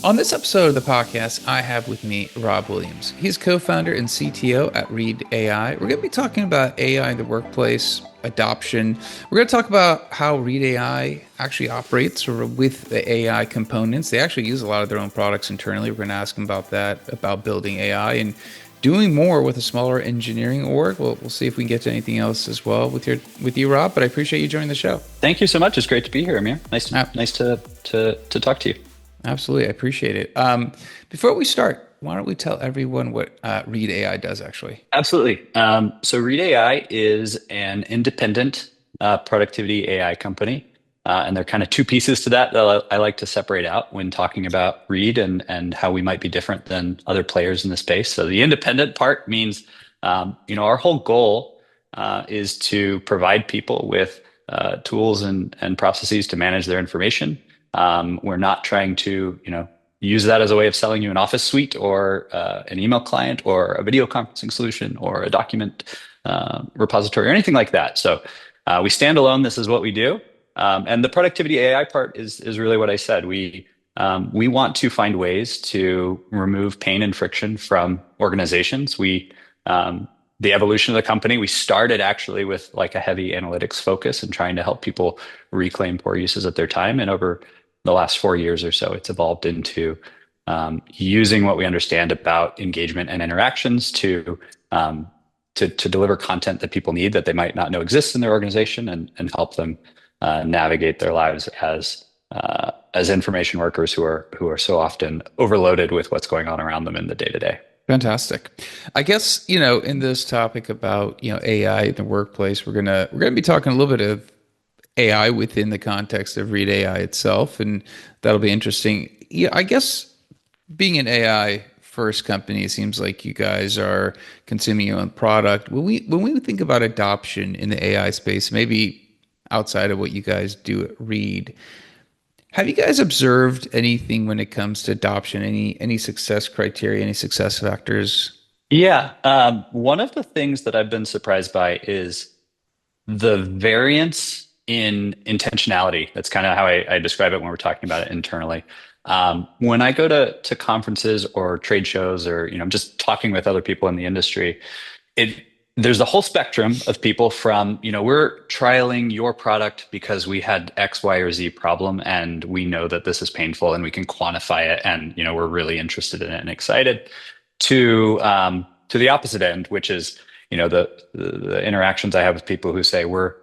On this episode of the podcast, I have with me Rob Williams. He's co-founder and CTO at Read AI. We're going to be talking about AI in the workplace, adoption. We're going to talk about how Read AI actually operates or with the AI components. They actually use a lot of their own products internally. We're going to ask him about that, about building AI and doing more with a smaller engineering org. We'll see if we can get to anything else as well with you, Rob. But I appreciate you joining the show. Thank you so much. It's great to be here, Amir. Nice, Uh, nice to talk to you. Absolutely. I appreciate it. Before we start, why don't we tell everyone what Read AI does actually? Absolutely. So Read AI is an independent productivity AI company. And there are kind of two pieces to that I like to separate out when talking about Read and how we might be different than other players in the space. So the independent part means, our whole goal is to provide people with tools and processes to manage their information. We're not trying to, use that as a way of selling you an office suite or an email client or a video conferencing solution or a document repository or anything like that. So we stand alone. This is what we do. And the productivity AI part is really what I said. We want to find ways to remove pain and friction from organizations. The evolution of the company, we started actually with like a heavy analytics focus and trying to help people reclaim poor uses of their time. And over the last 4 years or so, it's evolved into using what we understand about engagement and interactions to deliver content that people need that they might not know exists in their organization and help them navigate their lives as information workers who are so often overloaded with what's going on around them in the day to day. Fantastic. I guess, in this topic about, AI in the workplace, we're gonna be talking a little bit of AI within the context of Read AI itself, and that'll be interesting. Yeah, I guess being an AI first company, it seems like you guys are consuming your own product. When we think about adoption in the AI space, maybe outside of what you guys do at Read, have you guys observed anything when it comes to adoption? Any success criteria, any success factors? Yeah. One of the things that I've been surprised by is the variance in intentionality. That's kind of how I describe it when we're talking about it internally. When I go to conferences or trade shows or just talking with other people in the industry, it there's a whole spectrum of people from, we're trialing your product because we had X, Y, or Z problem, and we know that this is painful and we can quantify it, and we're really interested in it and excited, to the opposite end, which is, the interactions I have with people who say we're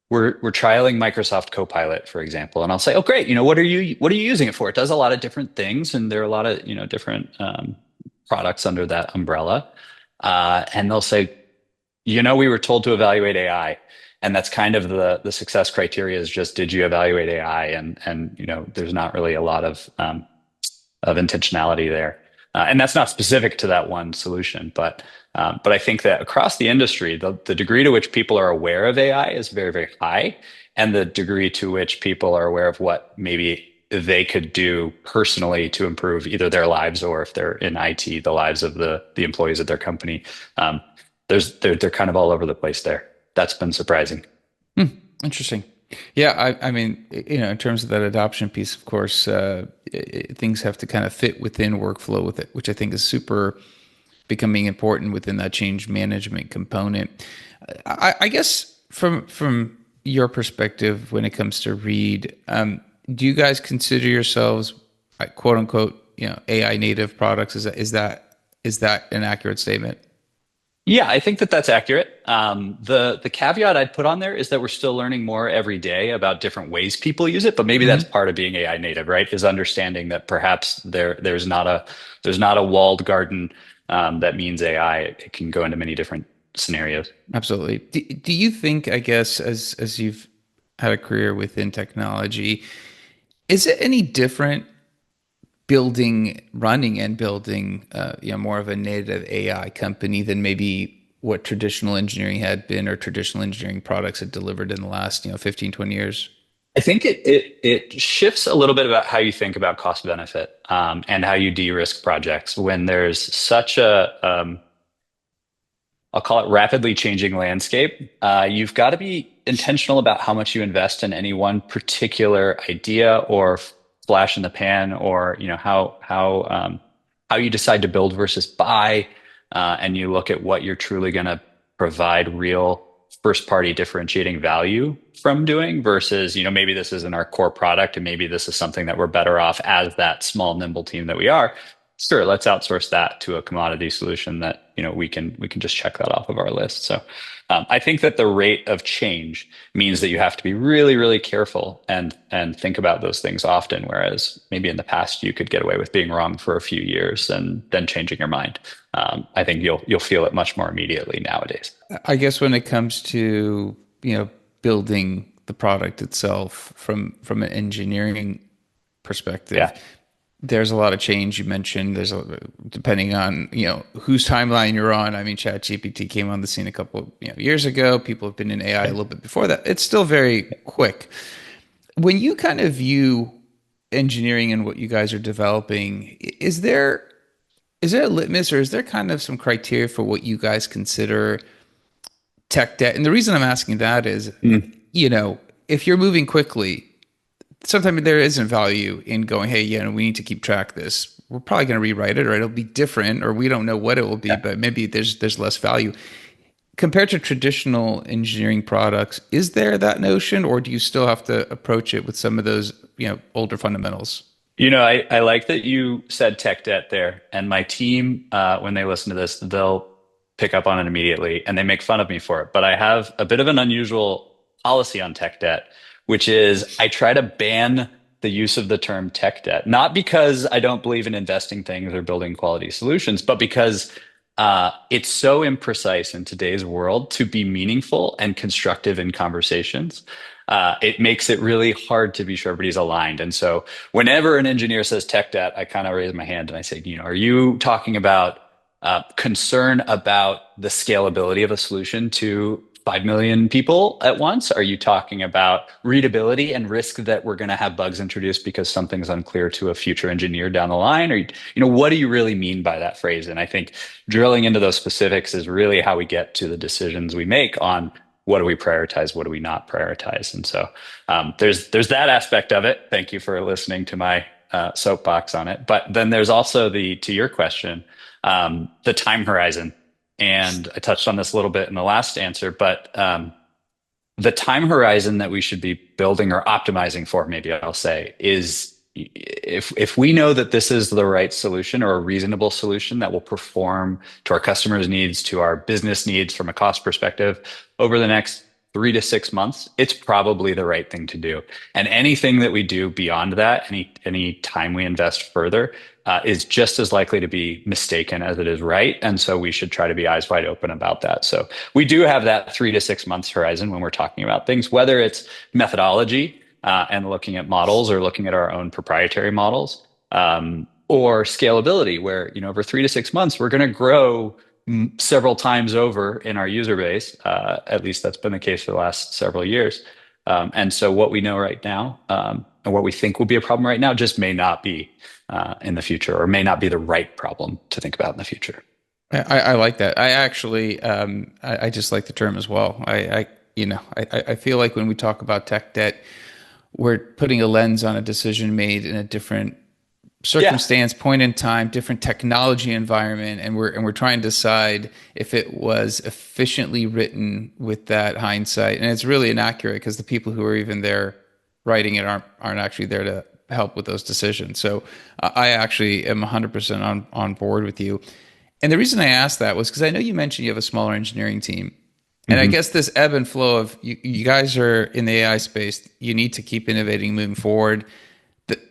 trialing Microsoft Copilot, for example, and I'll say, oh, great, what are you using it for? It does a lot of different things, and there are a lot of different products under that umbrella, and they'll say, we were told to evaluate AI, and that's kind of the success criteria is just, did you evaluate AI? And there's not really a lot of intentionality there, and that's not specific to that one solution, but I think that across the industry, the degree to which people are aware of AI is very, very high, and the degree to which people are aware of what maybe they could do personally to improve either their lives, or if they're in IT, the lives of the employees at their company. They're kind of all over the place there. That's been surprising. Hmm, interesting. Yeah, I mean, in terms of that adoption piece, of course, things have to kind of fit within workflow with it, which I think is super becoming important within that change management component. I guess from your perspective, when it comes to Read, do you guys consider yourselves quote unquote, AI native products? Is that an accurate statement? Yeah, I think that that's accurate. The caveat I'd put on there is that we're still learning more every day about different ways people use it, but maybe that's Hmm. part of being AI native, right? Is understanding that perhaps there's not a walled garden that means AI. It can go into many different scenarios. Absolutely. Do you think, I guess, as you've had a career within technology, is it any different running and building, more of a native AI company than maybe what traditional engineering had been or traditional engineering products had delivered in the last, 15, 20 years? I think it shifts a little bit about how you think about cost benefit, and how you de-risk projects when there's such I'll call it rapidly changing landscape. You've got to be intentional about how much you invest in any one particular idea or flash in the pan, or how you decide to build versus buy, and you look at what you're truly going to provide real first party differentiating value from doing versus, maybe this isn't our core product and maybe this is something that we're better off as that small nimble team that we are. Sure, let's outsource that to a commodity solution that, we can just check that off of our list. So I think that the rate of change means that you have to be really, really careful and think about those things often. Whereas maybe in the past you could get away with being wrong for a few years and then changing your mind. I think you'll feel it much more immediately nowadays. I guess when it comes to, building the product itself from an engineering perspective, Yeah. there's a lot of change. You mentioned depending on, whose timeline you're on. I mean, ChatGPT came on the scene a couple, years ago. People have been in AI a little bit before that. It's still very quick. When you kind of view engineering and what you guys are developing, is there a litmus, or is there kind of some criteria for what you guys consider tech debt? And the reason I'm asking that is, Mm. if you're moving quickly, sometimes there isn't value in going, hey, we need to keep track of this. We're probably going to rewrite it, or it'll be different, or we don't know what it will be, Yeah. but maybe there's less value. Compared to traditional engineering products, is there that notion, or do you still have to approach it with some of those, older fundamentals? I like that you said tech debt there. And my team, when they listen to this, they'll pick up on it immediately and they make fun of me for it. But I have a bit of an unusual policy on tech debt, which is I try to ban the use of the term tech debt, not because I don't believe in investing things or building quality solutions, but because it's so imprecise in today's world to be meaningful and constructive in conversations. It makes it really hard to be sure everybody's aligned. And so whenever an engineer says tech debt, I kind of raise my hand and I say, are you talking about concern about the scalability of a solution to 5 million people at once? Are you talking about readability and risk that we're going to have bugs introduced because something's unclear to a future engineer down the line? Or, what do you really mean by that phrase? And I think drilling into those specifics is really how we get to the decisions we make on what do we prioritize, what do we not prioritize. And so there's that aspect of it. Thank you for listening to my soapbox on it. But then there's also to your question, the time horizon. And I touched on this a little bit in the last answer, but the time horizon that we should be building or optimizing for, maybe I'll say, is if we know that this is the right solution or a reasonable solution that will perform to our customers' needs, to our business needs from a cost perspective over the next 3 to 6 months, it's probably the right thing to do. And anything that we do beyond that, any time we invest further, is just as likely to be mistaken as it is right. And so we should try to be eyes wide open about that. So we do have that 3 to 6 months horizon when we're talking about things, whether it's methodology and looking at models or looking at our own proprietary models, or scalability, where, over 3 to 6 months, we're going to grow several times over in our user base. At least that's been the case for the last several years. And so what we know right now, and what we think will be a problem right now just may not be in the future, or may not be the right problem to think about in the future. I like that. I actually, I just like the term as well. I feel like when we talk about tech debt, we're putting a lens on a decision made in a different Yeah. circumstance, point in time, different technology environment, and we're trying to decide if it was efficiently written with that hindsight. And it's really inaccurate because the people who are even there writing it aren't actually there to help with those decisions. So I actually am 100% on board with you. And the reason I asked that was because I know you mentioned you have a smaller engineering team. And I Mhm. guess this ebb and flow of you guys are in the AI space, you need to keep innovating, moving forward.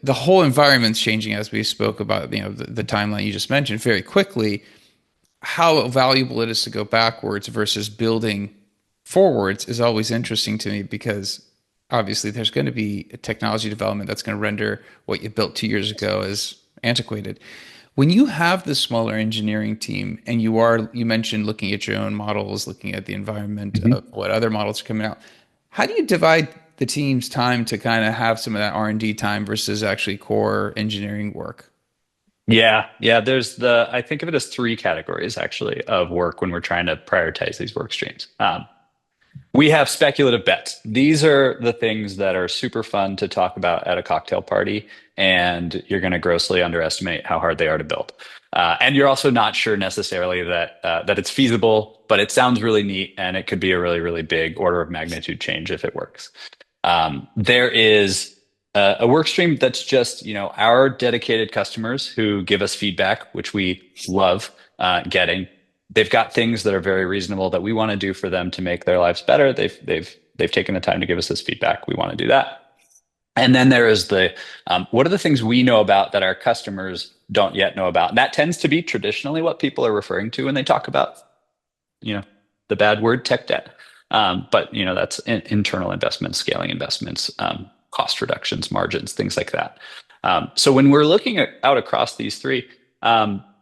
The whole environment's changing, as we spoke about, the timeline you just mentioned very quickly. How valuable it is to go backwards versus building forwards is always interesting to me, because obviously there's going to be a technology development that's going to render what you built 2 years ago as antiquated. When you have the smaller engineering team and you mentioned looking at your own models, looking at the environment of what other models are coming out, how do you divide the team's time to kind of have some of that R&D time versus actually core engineering work? Yeah, yeah. I think of it as three categories actually of work when we're trying to prioritize these work streams. We have speculative bets. These are the things that are super fun to talk about at a cocktail party and you're going to grossly underestimate how hard they are to build. And you're also not sure necessarily that it's feasible, but it sounds really neat, and it could be a really, really big order of magnitude change if it works. There is a work stream that's just, our dedicated customers who give us feedback, which we love getting. They've got things that are very reasonable that we want to do for them to make their lives better. They've taken the time to give us this feedback. We want to do that. And then there is the what are the things we know about that our customers don't yet know about? And that tends to be traditionally what people are referring to when they talk about, you know, the bad word tech debt. But that's internal investments, scaling investments, cost reductions, margins, things like that. So when we're looking out across these three,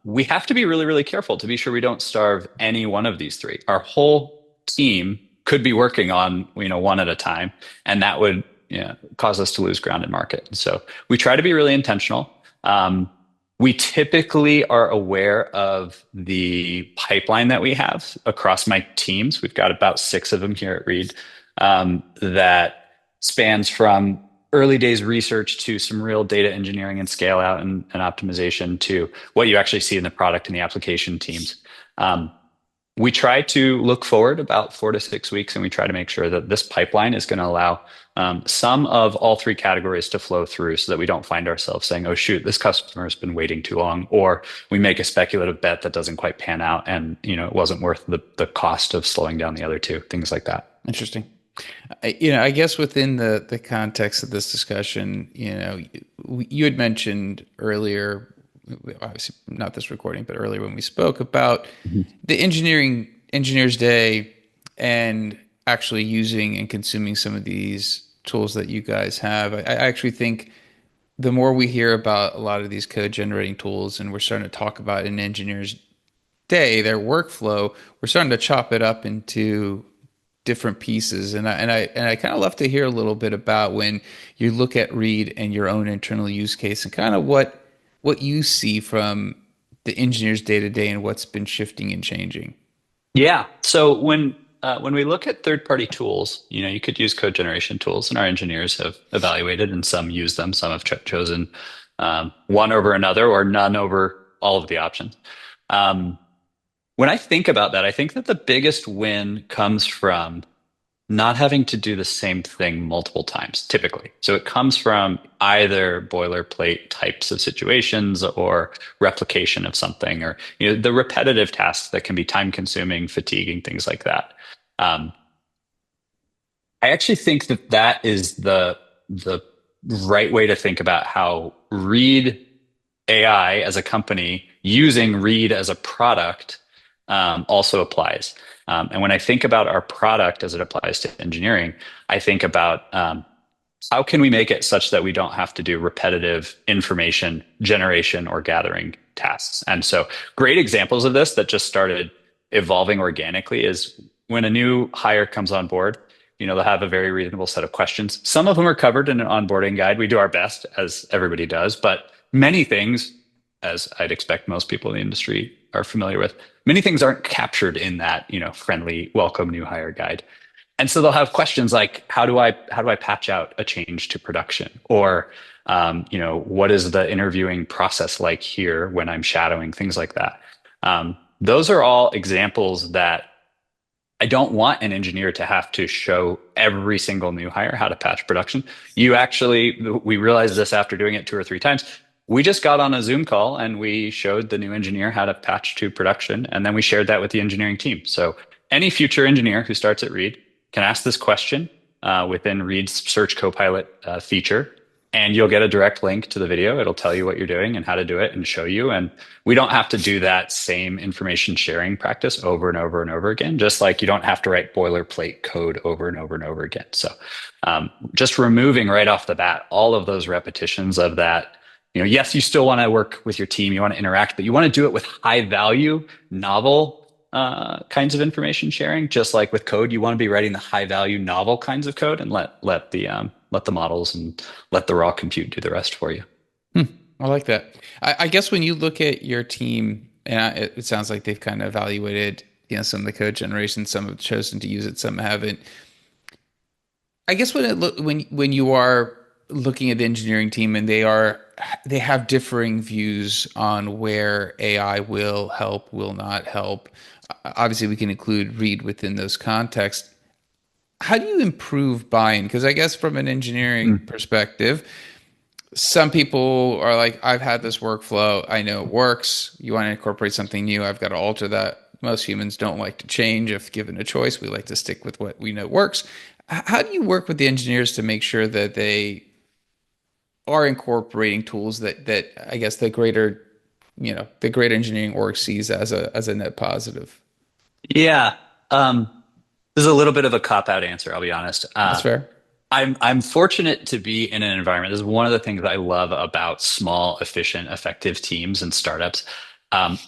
we have to be really, really careful to be sure we don't starve any one of these three. Our whole team could be working on, one at a time, and that would cause us to lose ground in market. So we try to be really intentional. We typically are aware of the pipeline that we have across my teams. We've got about 6 of them here at Reed, that spans from early days research to some real data engineering and scale out and optimization to what you actually see in the product and the application teams. We try to look forward about 4 to 6 weeks, and we try to make sure that this pipeline is going to allow some of all 3 categories to flow through so that we don't find ourselves saying, oh, shoot, this customer has been waiting too long, or we make a speculative bet that doesn't quite pan out and, it wasn't worth the cost of slowing down the other 2, things like that. Interesting. I guess within the context of this discussion, you had mentioned earlier, obviously not this recording, but earlier when we spoke about the engineers day and actually using and consuming some of these tools that you guys have. I actually think the more we hear about a lot of these code generating tools, and we're starting to talk about in engineers day, their workflow, we're starting to chop it up into different pieces. And I kind of love to hear a little bit about when you look at Reed and your own internal use case and kind of what you see from the engineers day to day and what's been shifting and changing. Yeah. So when we look at third-party tools, you could use code generation tools, and our engineers have evaluated, and some use them. Some have chosen one over another, or none over all of the options. When I think about that, I think that the biggest win comes from not having to do the same thing multiple times, typically. So it comes from either boilerplate types of situations or replication of something, or the repetitive tasks that can be time consuming, fatiguing, things like that. I actually think that is the right way to think about how Reed AI as a company using Reed as a product also applies. And when I think about our product as it applies to engineering, I think about how can we make it such that we don't have to do repetitive information generation or gathering tasks. And so great examples of this that just started evolving organically is when a new hire comes on board, they'll have a very reasonable set of questions. Some of them are covered in an onboarding guide. We do our best, as everybody does, but many things, as I'd expect most people in the industry are familiar with, many things aren't captured in that, friendly welcome new hire guide. And so they'll have questions like, how do I patch out a change to production? Or, what is the interviewing process like here when I'm shadowing, things like that. Those are all examples that I don't want an engineer to have to show every single new hire how to patch production. We realized this after doing it 2 or 3 times. We just got on a Zoom call and we showed the new engineer how to patch to production, and then we shared that with the engineering team. So any future engineer who starts at Reed can ask this question within Reed's Search Copilot feature, and you'll get a direct link to the video. It'll tell you what you're doing and how to do it and show you. And we don't have to do that same information sharing practice over and over and over again, just like you don't have to write boilerplate code over and over and over again. So just removing right off the bat all of those repetitions of that. Yes, you still want to work with your team, you want to interact, but you want to do it with high value, novel kinds of information sharing. Just like with code, you want to be writing the high value, novel kinds of code, and let the models and let the raw compute do the rest for you. I like that. I guess when you look at your team, and it sounds like they've kind of evaluated, some of the code generation, some have chosen to use it, some haven't. I guess when you are looking at the engineering team, and they have differing views on where AI will help, will not help. Obviously, we can include Reed within those contexts. How do you improve buy-in? Because I guess from an engineering Mm. perspective, some people are like, I've had this workflow, I know it works. You want to incorporate something new, I've got to alter that. Most humans don't like to change if given a choice. We like to stick with what we know works. How do you work with the engineers to make sure that they are incorporating tools that I guess the greater engineering org sees as a net positive? Yeah. This is a little bit of a cop-out answer, I'll be honest. That's fair. I'm fortunate to be in an environment. This is one of the things I love about small, efficient, effective teams and startups. Um,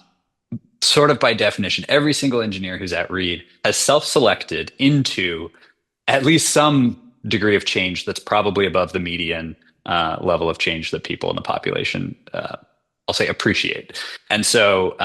Sort of by definition, every single engineer who's at Reed has self-selected into at least some degree of change that's probably above the median level of change that people in the population, I'll say, appreciate. And so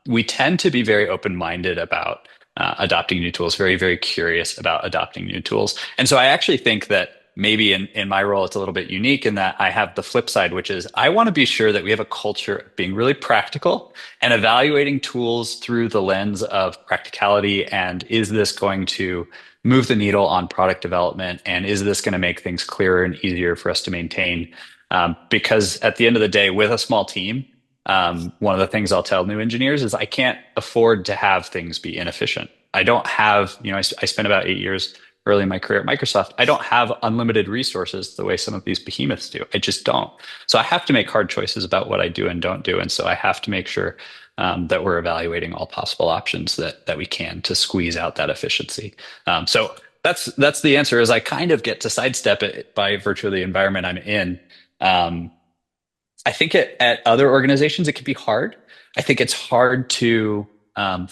we tend to be very open-minded about adopting new tools, very, very curious about adopting new tools. And so I actually think that maybe in my role, it's a little bit unique in that I have the flip side, which is I want to be sure that we have a culture of being really practical and evaluating tools through the lens of practicality. And is this going to move the needle on product development? And is this going to make things clearer and easier for us to maintain? Because at the end of the day, with a small team, one of the things I'll tell new engineers is I can't afford to have things be inefficient. I don't have, I spent about 8 years early in my career at Microsoft. I don't have unlimited resources the way some of these behemoths do. I just don't. So I have to make hard choices about what I do and don't do. And so I have to make sure that we're evaluating all possible options that we can to squeeze out that efficiency. So that's the answer. Is I kind of get to sidestep it by virtue of the environment I'm in. Um, I think at other organizations it can be hard. I think it's hard to um,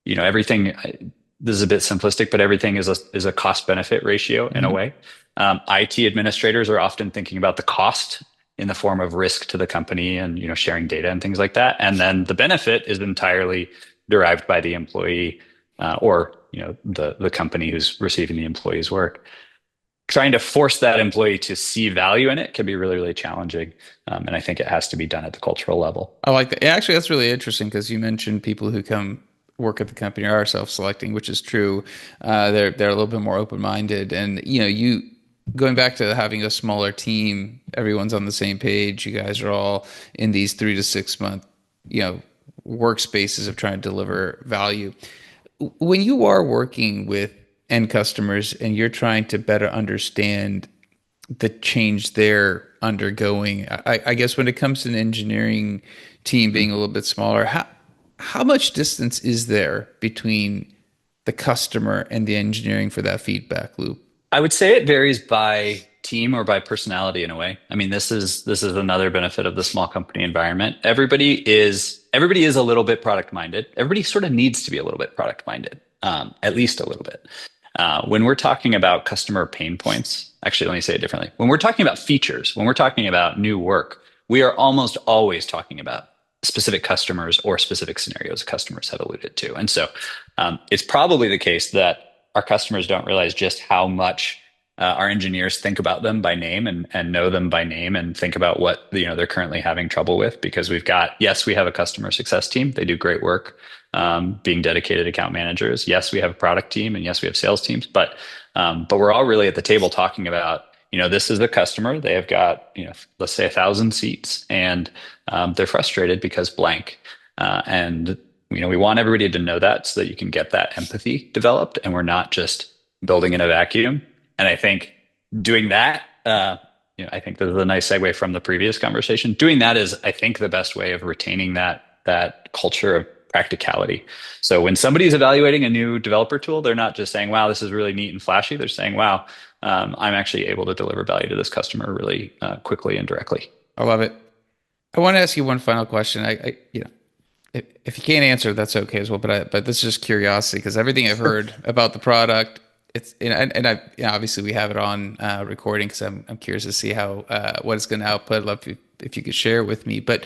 everything. This is a bit simplistic, but everything is a cost benefit ratio in a Mhm. way. IT administrators are often thinking about the cost in the form of risk to the company and sharing data and things like that, and then the benefit is entirely derived by the employee or the company who's receiving the employee's work. Trying to force that employee to see value in it can be really, really challenging, and I think it has to be done at the cultural level. I like that. Yeah, actually, that's really interesting because you mentioned people who come work at the company are self-selecting, which is true. They're a little bit more open-minded, and you going back to having a smaller team, everyone's on the same page. You guys are all in these 3 to 6 month, you know, workspaces of trying to deliver value. When you are working with end customers and you're trying to better understand the change they're undergoing. I guess when it comes to an engineering team being a little bit smaller, how much distance is there between the customer and the engineering for that feedback loop? I would say it varies by team or by personality in a way. I mean, this is another benefit of the small company environment. Everybody is a little bit product minded. Everybody sort of needs to be a little bit product minded, at least a little bit. When we're talking about customer pain points, actually, let me say it differently. When we're talking about features, when we're talking about new work, we are almost always talking about specific customers or specific scenarios customers have alluded to. And so it's probably the case that our customers don't realize just how much our engineers think about them by name and know them by name and think about what they're currently having trouble with because yes, we have a customer success team. They do great work being dedicated account managers. Yes, we have a product team and yes, we have sales teams, but we're all really at the table talking about this is the customer. They have got let's say 1,000 seats and they're frustrated because blank. And we want everybody to know that so that you can get that empathy developed and we're not just building in a vacuum. And I think doing that, I think this is a nice segue from the previous conversation. Doing that is, I think, the best way of retaining that culture of practicality. So when somebody's evaluating a new developer tool, they're not just saying, wow, this is really neat and flashy. They're saying, wow, I'm actually able to deliver value to this customer really quickly and directly. I love it. I want to ask you one final question. If you can't answer, that's okay as well. But this is just curiosity because everything I've heard about the product, it's and I obviously we have it on recording because I'm curious to see how what it's going to output. I'd love if you could share with me. But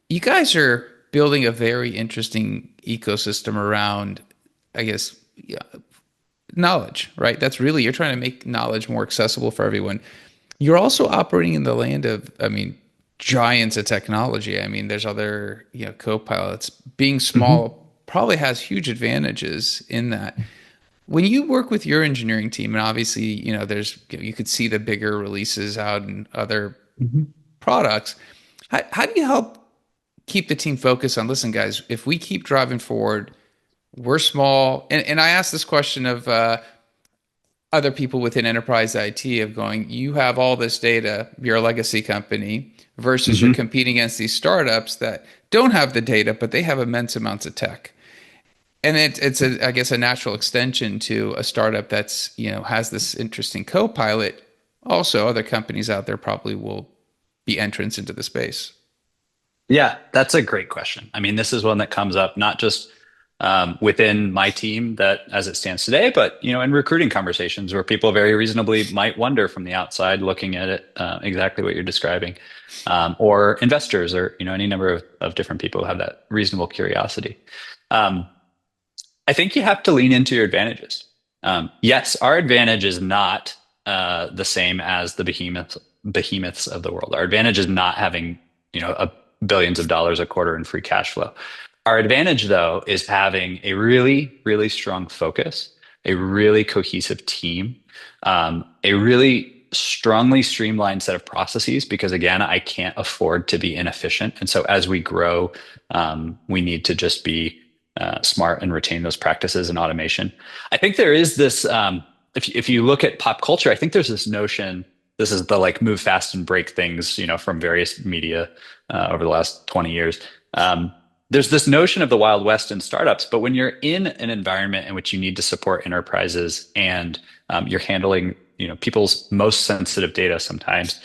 you guys are building a very interesting ecosystem around, I guess, yeah, knowledge, right? That's really you're trying to make knowledge more accessible for everyone. You're also operating in the land of, I mean, giants of technology. I mean, there's other, co-pilots. Being Mhm. small probably has huge advantages in that. When you work with your engineering team, and obviously, you could see the bigger releases out in other Mhm. products. How do you help keep the team focused on, listen, guys, if we keep driving forward, we're small. And I asked this question of other people within enterprise IT of going, you have all this data, you're a legacy company, versus you're Mhm. competing against these startups that don't have the data, but they have immense amounts of tech. And it's a, I guess, a natural extension to a startup that's, has this interesting co-pilot. Also, other companies out there probably will be entrants into the space. Yeah, that's a great question. I mean, this is one that comes up not just within my team that as it stands today, but in recruiting conversations where people very reasonably might wonder from the outside looking at it exactly what you're describing, or investors, or any number of different people who have that reasonable curiosity. Um, I think you have to lean into your advantages. Yes, our advantage is not the same as the behemoths of the world. Our advantage is not having, billions of dollars a quarter in free cash flow. Our advantage, though, is having a really, really strong focus, a really cohesive team, a really strongly streamlined set of processes. Because again, I can't afford to be inefficient, and so as we grow, we need to just be smart and retain those practices and automation. I think there is this, if you look at pop culture, I think there's this notion, this is the like move fast and break things, from various media over the last 20 years. There's this notion of the Wild West in startups, but when you're in an environment in which you need to support enterprises and you're handling, people's most sensitive data sometimes,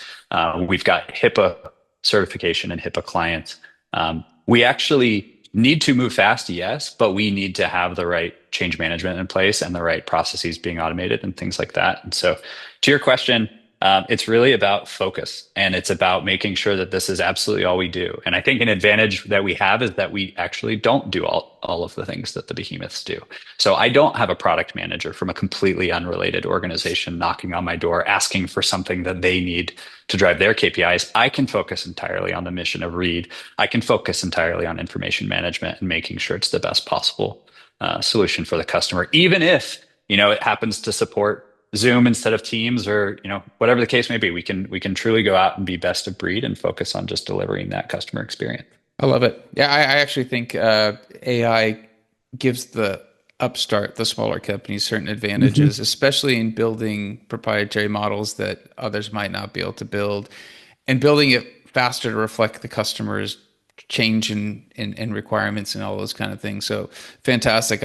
we've got HIPAA certification and HIPAA clients. We actually need to move fast, yes, but we need to have the right change management in place and the right processes being automated and things like that. And so, to your question, it's really about focus, and it's about making sure that this is absolutely all we do. And I think an advantage that we have is that we actually don't do all of the things that the behemoths do. So I don't have a product manager from a completely unrelated organization knocking on my door asking for something that they need to drive their KPIs. I can focus entirely on the mission of Read. I can focus entirely on information management and making sure it's the best possible solution for the customer, even if it happens to support Zoom instead of Teams, or whatever the case may be. We can truly go out and be best of breed and focus on just delivering that customer experience. I love it. Yeah, I actually think AI gives the upstart, the smaller companies, certain advantages, Hmm. especially in building proprietary models that others might not be able to build, and building it faster to reflect the customer's change in requirements and all those kind of things. So fantastic.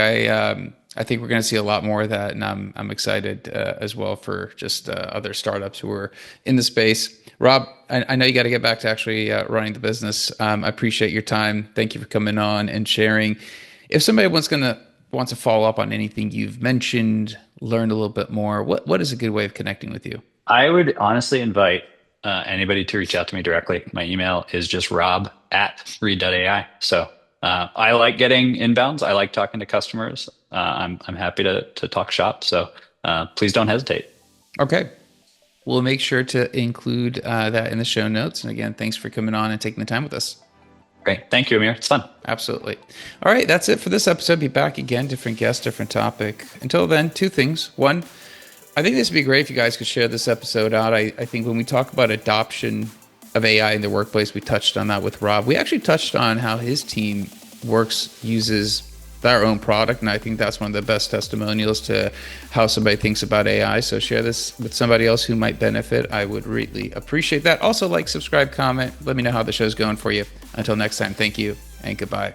I think we're going to see a lot more of that, and I'm excited as well for just other startups who are in the space. Rob, I know you got to get back to actually running the business. I appreciate your time. Thank you for coming on and sharing. If somebody wants to follow up on anything you've mentioned, learn a little bit more, what is a good way of connecting with you? I would honestly invite anybody to reach out to me directly. My email is just rob@read.ai. So I like getting inbounds. I like talking to customers. I'm happy to talk shop. So please don't hesitate. Okay. We'll make sure to include that in the show notes. And again, thanks for coming on and taking the time with us. Great. Thank you, Amir. It's fun. Absolutely. All right, that's it for this episode. Be back again, different guest, different topic. Until then, two things. One, I think this would be great if you guys could share this episode out. I think when we talk about adoption of AI in the workplace, we touched on that with Rob. We actually touched on how his team uses their own product, and I think that's one of the best testimonials to how somebody thinks about AI. So share this with somebody else who might benefit. I would really appreciate that. Also, like, subscribe, comment. Let me know how the show's going for you. Until next time, thank you and goodbye.